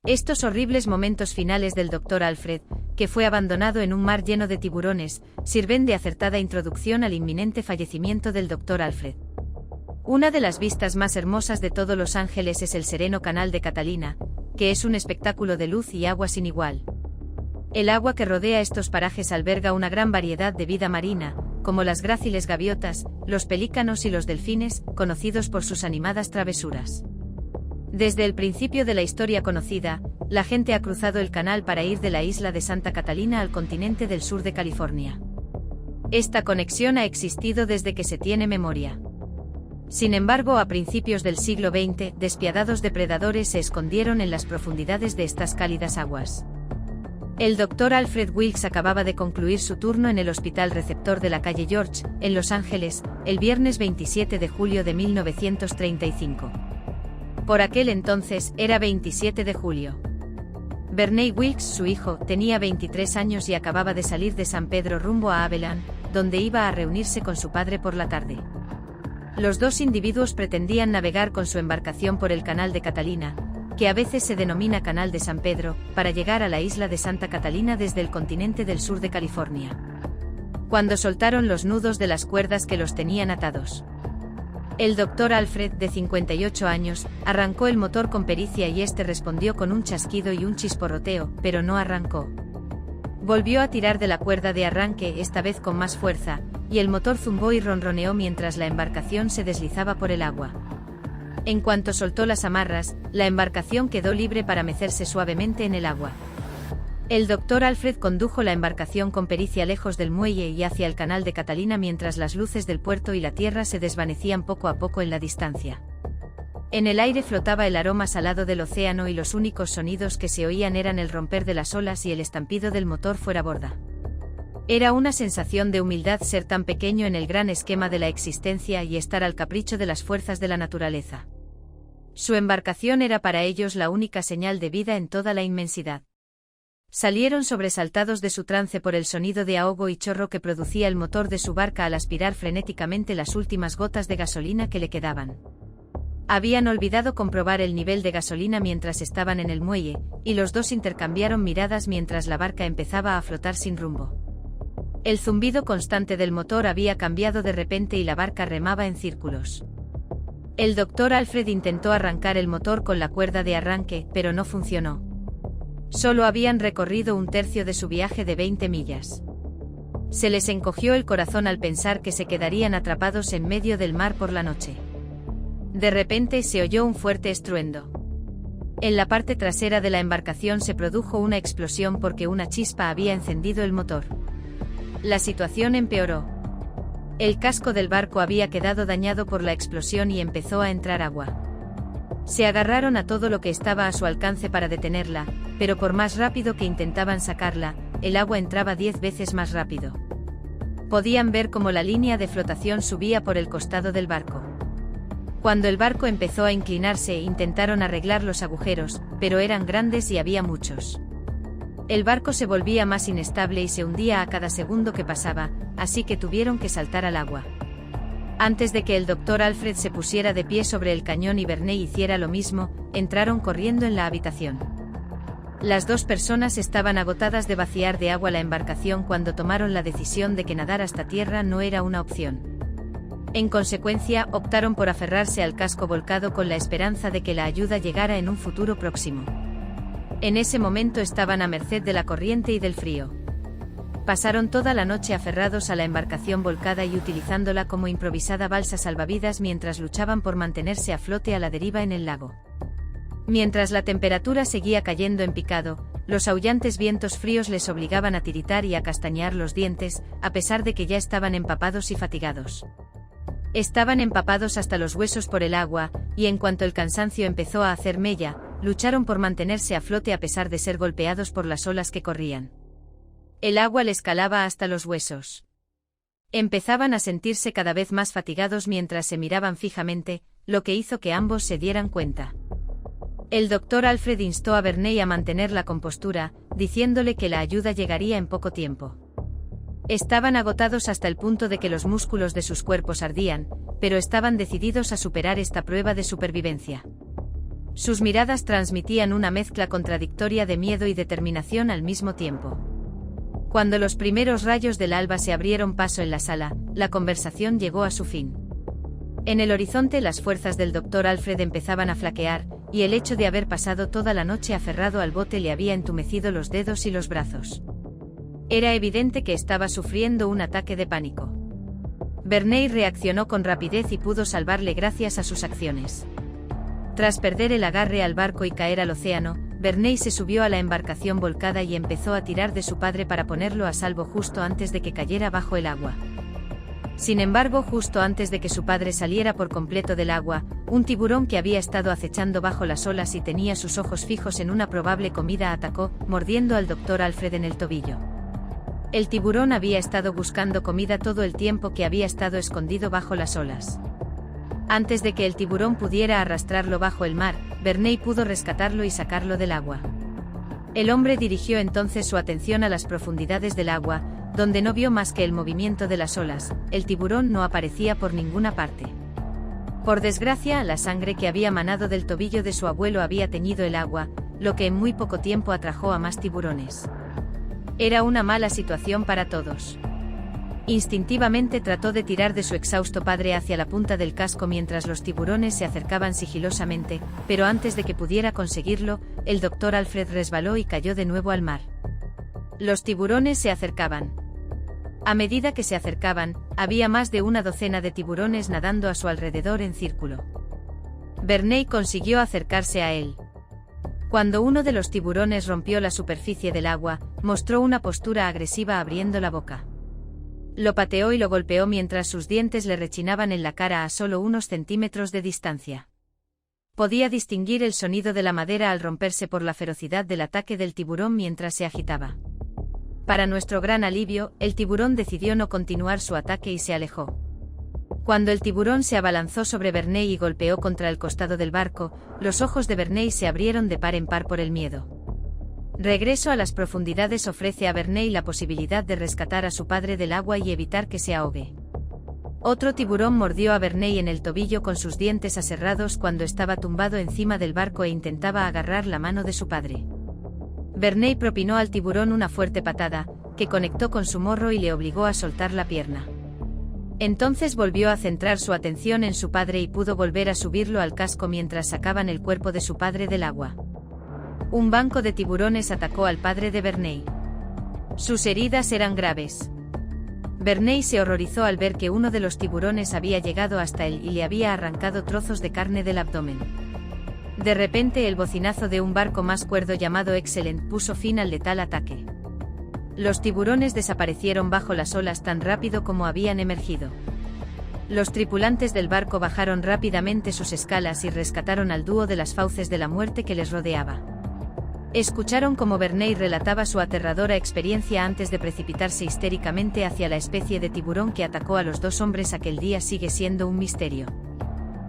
Estos horribles momentos finales del Dr. Alfred, que fue abandonado en un mar lleno de tiburones, sirven de acertada introducción al inminente fallecimiento del Dr. Alfred. Una de las vistas más hermosas de todo Los Ángeles es el sereno Canal de Catalina, que es un espectáculo de luz y agua sin igual. El agua que rodea estos parajes alberga una gran variedad de vida marina, como las gráciles gaviotas, los pelícanos y los delfines, conocidos por sus animadas travesuras. Desde el principio de la historia conocida, la gente ha cruzado el canal para ir de la isla de Santa Catalina al continente del sur de California. Esta conexión ha existido desde que se tiene memoria. Sin embargo, a principios del siglo XX, despiadados depredadores se escondieron en las profundidades de estas cálidas aguas. El Dr. Alfred Wilkes acababa de concluir su turno en el Hospital Receptor de la calle George, en Los Ángeles, el viernes 27 de julio de 1935. Por aquel entonces, era 27 de julio. Verney Wilkes, su hijo, tenía 23 años y acababa de salir de San Pedro rumbo a Abilene, donde iba a reunirse con su padre por la tarde. Los dos individuos pretendían navegar con su embarcación por el Canal de Catalina, que a veces se denomina Canal de San Pedro, para llegar a la isla de Santa Catalina desde el continente del sur de California. Cuando soltaron los nudos de las cuerdas que los tenían atados, el Dr. Alfred, de 58 años, arrancó el motor con pericia y este respondió con un chasquido y un chisporroteo, pero no arrancó. Volvió a tirar de la cuerda de arranque, esta vez con más fuerza, y el motor zumbó y ronroneó mientras la embarcación se deslizaba por el agua. En cuanto soltó las amarras, la embarcación quedó libre para mecerse suavemente en el agua. El Dr. Alfred condujo la embarcación con pericia lejos del muelle y hacia el Canal de Catalina mientras las luces del puerto y la tierra se desvanecían poco a poco en la distancia. En el aire flotaba el aroma salado del océano y los únicos sonidos que se oían eran el romper de las olas y el estampido del motor fuera borda. Era una sensación de humildad ser tan pequeño en el gran esquema de la existencia y estar al capricho de las fuerzas de la naturaleza. Su embarcación era para ellos la única señal de vida en toda la inmensidad. Salieron sobresaltados de su trance por el sonido de ahogo y chorro que producía el motor de su barca al aspirar frenéticamente las últimas gotas de gasolina que le quedaban. Habían olvidado comprobar el nivel de gasolina mientras estaban en el muelle, y los dos intercambiaron miradas mientras la barca empezaba a flotar sin rumbo. El zumbido constante del motor había cambiado de repente y la barca remaba en círculos. El Dr. Alfred intentó arrancar el motor con la cuerda de arranque, pero no funcionó. Solo habían recorrido un tercio de su viaje de 20 millas. Se les encogió el corazón al pensar que se quedarían atrapados en medio del mar por la noche. De repente se oyó un fuerte estruendo. En la parte trasera de la embarcación se produjo una explosión porque una chispa había encendido el motor. La situación empeoró. El casco del barco había quedado dañado por la explosión y empezó a entrar agua. Se agarraron a todo lo que estaba a su alcance para detenerla, pero por más rápido que intentaban sacarla, el agua entraba 10 veces más rápido. Podían ver cómo la línea de flotación subía por el costado del barco. Cuando el barco empezó a inclinarse, intentaron arreglar los agujeros, pero eran grandes y había muchos. El barco se volvía más inestable y se hundía a cada segundo que pasaba, así que tuvieron que saltar al agua. Antes de que el Dr. Alfred se pusiera de pie sobre el cañón y Verney hiciera lo mismo, entraron corriendo en la habitación. Las dos personas estaban agotadas de vaciar de agua la embarcación cuando tomaron la decisión de que nadar hasta tierra no era una opción. En consecuencia, optaron por aferrarse al casco volcado con la esperanza de que la ayuda llegara en un futuro próximo. En ese momento estaban a merced de la corriente y del frío. Pasaron toda la noche aferrados a la embarcación volcada y utilizándola como improvisada balsa salvavidas mientras luchaban por mantenerse a flote a la deriva en el lago. Mientras la temperatura seguía cayendo en picado, los aullantes vientos fríos les obligaban a tiritar y a castañear los dientes, a pesar de que ya estaban empapados y fatigados. Estaban empapados hasta los huesos por el agua, y en cuanto el cansancio empezó a hacer mella, lucharon por mantenerse a flote a pesar de ser golpeados por las olas que corrían. El agua les calaba hasta los huesos. Empezaban a sentirse cada vez más fatigados mientras se miraban fijamente, lo que hizo que ambos se dieran cuenta. El Dr. Alfred instó a Verney a mantener la compostura, diciéndole que la ayuda llegaría en poco tiempo. Estaban agotados hasta el punto de que los músculos de sus cuerpos ardían, pero estaban decididos a superar esta prueba de supervivencia. Sus miradas transmitían una mezcla contradictoria de miedo y determinación al mismo tiempo. Cuando los primeros rayos del alba se abrieron paso en la sala, la conversación llegó a su fin. En el horizonte las fuerzas del Dr. Alfred empezaban a flaquear, y el hecho de haber pasado toda la noche aferrado al bote le había entumecido los dedos y los brazos. Era evidente que estaba sufriendo un ataque de pánico. Verney reaccionó con rapidez y pudo salvarle gracias a sus acciones. Tras perder el agarre al barco y caer al océano, Verney se subió a la embarcación volcada y empezó a tirar de su padre para ponerlo a salvo justo antes de que cayera bajo el agua. Sin embargo, justo antes de que su padre saliera por completo del agua, un tiburón que había estado acechando bajo las olas y tenía sus ojos fijos en una probable comida atacó, mordiendo al Dr. Alfred en el tobillo. El tiburón había estado buscando comida todo el tiempo que había estado escondido bajo las olas. Antes de que el tiburón pudiera arrastrarlo bajo el mar, Verney pudo rescatarlo y sacarlo del agua. El hombre dirigió entonces su atención a las profundidades del agua, donde no vio más que el movimiento de las olas. El tiburón no aparecía por ninguna parte. Por desgracia, la sangre que había manado del tobillo de su abuelo había teñido el agua, lo que en muy poco tiempo atrajo a más tiburones. Era una mala situación para todos. Instintivamente trató de tirar de su exhausto padre hacia la punta del casco mientras los tiburones se acercaban sigilosamente, pero antes de que pudiera conseguirlo, el Dr. Alfred resbaló y cayó de nuevo al mar. Los tiburones se acercaban. A medida que se acercaban, había más de una docena de tiburones nadando a su alrededor en círculo. Verney consiguió acercarse a él. Cuando uno de los tiburones rompió la superficie del agua, mostró una postura agresiva abriendo la boca. Lo pateó y lo golpeó mientras sus dientes le rechinaban en la cara a solo unos centímetros de distancia. Podía distinguir el sonido de la madera al romperse por la ferocidad del ataque del tiburón mientras se agitaba. Para nuestro gran alivio, el tiburón decidió no continuar su ataque y se alejó. Cuando el tiburón se abalanzó sobre Verney y golpeó contra el costado del barco, los ojos de Verney se abrieron de par en par por el miedo. Regreso a las profundidades ofrece a Verney la posibilidad de rescatar a su padre del agua y evitar que se ahogue. Otro tiburón mordió a Verney en el tobillo con sus dientes aserrados cuando estaba tumbado encima del barco e intentaba agarrar la mano de su padre. Verney propinó al tiburón una fuerte patada, que conectó con su morro y le obligó a soltar la pierna. Entonces volvió a centrar su atención en su padre y pudo volver a subirlo al casco mientras sacaban el cuerpo de su padre del agua. Un banco de tiburones atacó al padre de Verney. Sus heridas eran graves. Verney se horrorizó al ver que uno de los tiburones había llegado hasta él y le había arrancado trozos de carne del abdomen. De repente el bocinazo de un barco más cuerdo llamado Excellent puso fin al letal ataque. Los tiburones desaparecieron bajo las olas tan rápido como habían emergido. Los tripulantes del barco bajaron rápidamente sus escalas y rescataron al dúo de las fauces de la muerte que les rodeaba. Escucharon cómo Verney relataba su aterradora experiencia antes de precipitarse histéricamente hacia la especie de tiburón que atacó a los dos hombres aquel día. Sigue siendo un misterio.